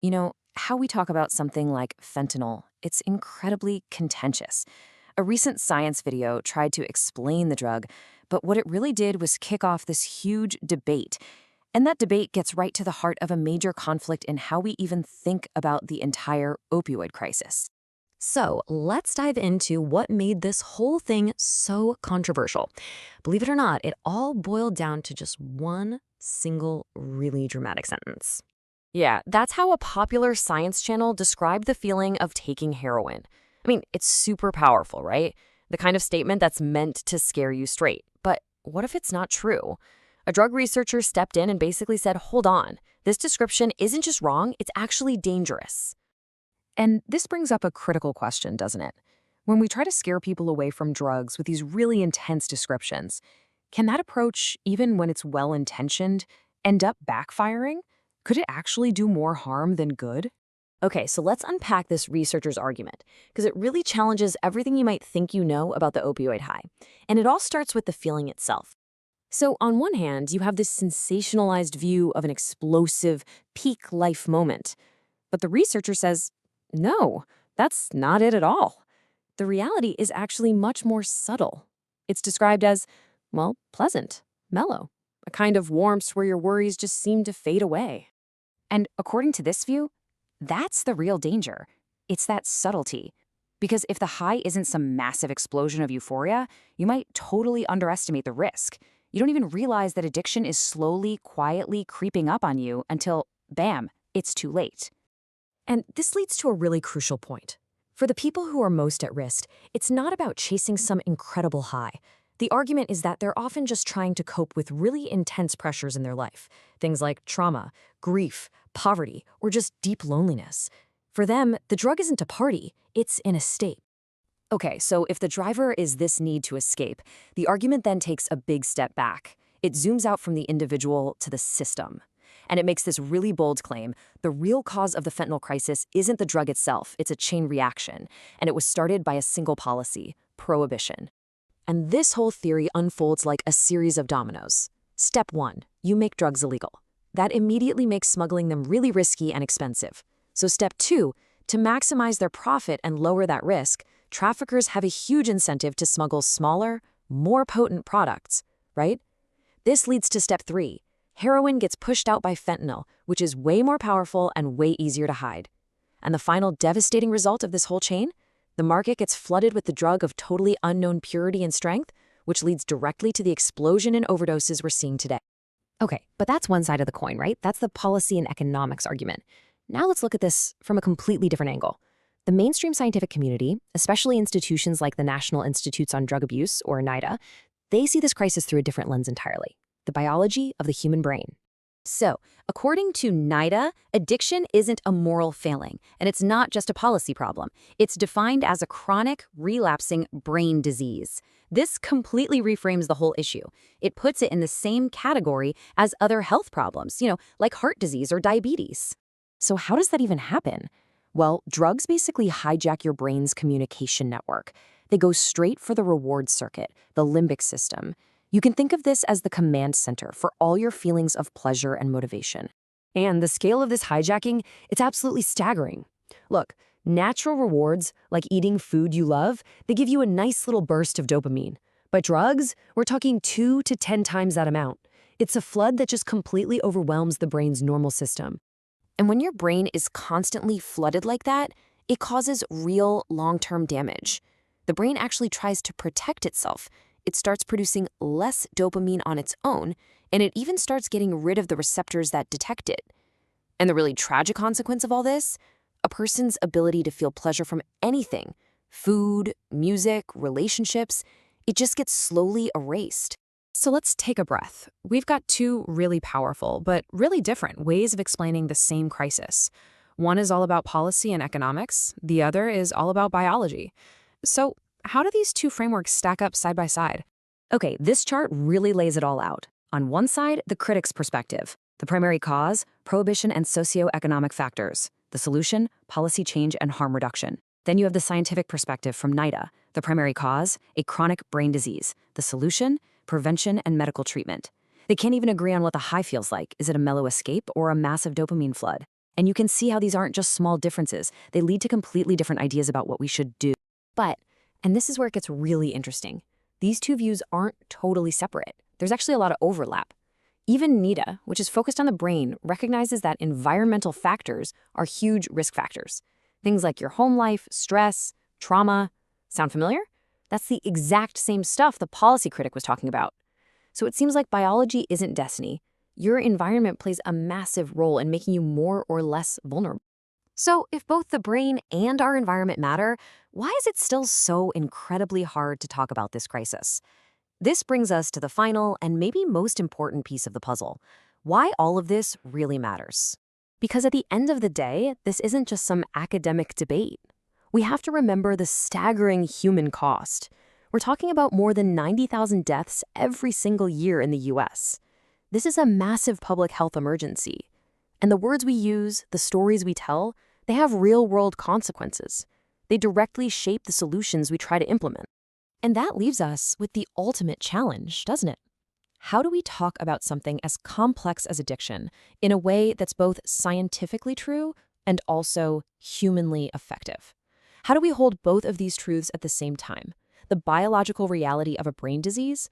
How we talk about something like fentanyl, it's incredibly contentious. A recent science video tried to explain the drug, but what it really did was kick off this huge debate. And that debate gets right to the heart of a major conflict in how we even think about the entire opioid crisis. So let's dive into what made this whole thing so controversial. Believe it or not, it all boiled down to just one single really dramatic sentence. Yeah, that's how a popular science channel described the feeling of taking heroin. I mean, it's super powerful, right? The kind of statement that's meant to scare you straight. But what if it's not true? A drug researcher stepped in and basically said, hold on, this description isn't just wrong, it's actually dangerous. And this brings up a critical question, doesn't it? When we try to scare people away from drugs with these really intense descriptions, can that approach, even when it's well-intentioned, end up backfiring? Could it actually do more harm than good? Okay, so let's unpack this researcher's argument, because it really challenges everything you might think you know about the opioid high. And it all starts with the feeling itself. So on one hand, you have this sensationalized view of an explosive, peak life moment. But the researcher says, no, that's not it at all. The reality is actually much more subtle. It's described as, well, pleasant, mellow, a kind of warmth where your worries just seem to fade away. And according to this view, that's the real danger. It's that subtlety. Because if the high isn't some massive explosion of euphoria, you might totally underestimate the risk. You don't even realize that addiction is slowly, quietly creeping up on you until, bam, it's too late. And this leads to a really crucial point. For the people who are most at risk, it's not about chasing some incredible high. The argument is that they're often just trying to cope with really intense pressures in their life, things like trauma, grief, poverty, or just deep loneliness. For them, the drug isn't a party, it's an escape. Okay, so if the driver is this need to escape, the argument then takes a big step back. It zooms out from the individual to the system. And it makes this really bold claim: the real cause of the fentanyl crisis isn't the drug itself, it's a chain reaction. And it was started by a single policy: prohibition. And this whole theory unfolds like a series of dominoes. Step 1, you make drugs illegal. That immediately makes smuggling them really risky and expensive. So step 2, to maximize their profit and lower that risk, traffickers have a huge incentive to smuggle smaller, more potent products, right? This leads to step 3. Heroin gets pushed out by fentanyl, which is way more powerful and way easier to hide. And the final devastating result of this whole chain? The market gets flooded with the drug of totally unknown purity and strength, which leads directly to the explosion in overdoses we're seeing today. Okay, but that's one side of the coin, right? That's the policy and economics argument. Now let's look at this from a completely different angle. The mainstream scientific community, especially institutions like the National Institutes on Drug Abuse, or NIDA, they see this crisis through a different lens entirely: the biology of the human brain. So, according to NIDA, addiction isn't a moral failing, and it's not just a policy problem. It's defined as a chronic, relapsing brain disease. This completely reframes the whole issue. It puts it in the same category as other health problems, like heart disease or diabetes. So how does that even happen? Well, drugs basically hijack your brain's communication network. They go straight for the reward circuit, the limbic system. You can think of this as the command center for all your feelings of pleasure and motivation. And the scale of this hijacking, it's absolutely staggering. Look, natural rewards, like eating food you love, they give you a nice little burst of dopamine. But drugs, we're talking 2 to 10 times that amount. It's a flood that just completely overwhelms the brain's normal system. And when your brain is constantly flooded like that, it causes real long-term damage. The brain actually tries to protect itself. It starts producing less dopamine on its own, and it even starts getting rid of the receptors that detect it. And the really tragic consequence of all this? A person's ability to feel pleasure from anything, food, music, relationships, it just gets slowly erased. So let's take a breath. We've got two really powerful, but really different ways of explaining the same crisis. One is all about policy and economics. The other is all about biology. So how do these two frameworks stack up side by side? Okay, this chart really lays it all out. On one side, the critic's perspective. The primary cause, prohibition and socioeconomic factors. The solution, policy change and harm reduction. Then you have the scientific perspective from NIDA. The primary cause, a chronic brain disease. The solution, prevention and medical treatment. They can't even agree on what the high feels like. Is it a mellow escape or a massive dopamine flood? And you can see how these aren't just small differences. They lead to completely different ideas about what we should do. But, and this is where it gets really interesting, these two views aren't totally separate. There's actually a lot of overlap. Even NIDA, which is focused on the brain, recognizes that environmental factors are huge risk factors. Things like your home life, stress, trauma. Sound familiar? That's the exact same stuff the policy critic was talking about. So it seems like biology isn't destiny. Your environment plays a massive role in making you more or less vulnerable. So if both the brain and our environment matter, why is it still so incredibly hard to talk about this crisis? This brings us to the final and maybe most important piece of the puzzle: why all of this really matters. Because at the end of the day, this isn't just some academic debate. We have to remember the staggering human cost. We're talking about more than 90,000 deaths every single year in the US. This is a massive public health emergency. And the words we use, the stories we tell, they have real-world consequences. They directly shape the solutions we try to implement. And that leaves us with the ultimate challenge, doesn't it? How do we talk about something as complex as addiction in a way that's both scientifically true and also humanly effective? How do we hold both of these truths at the same time? The biological reality of a brain disease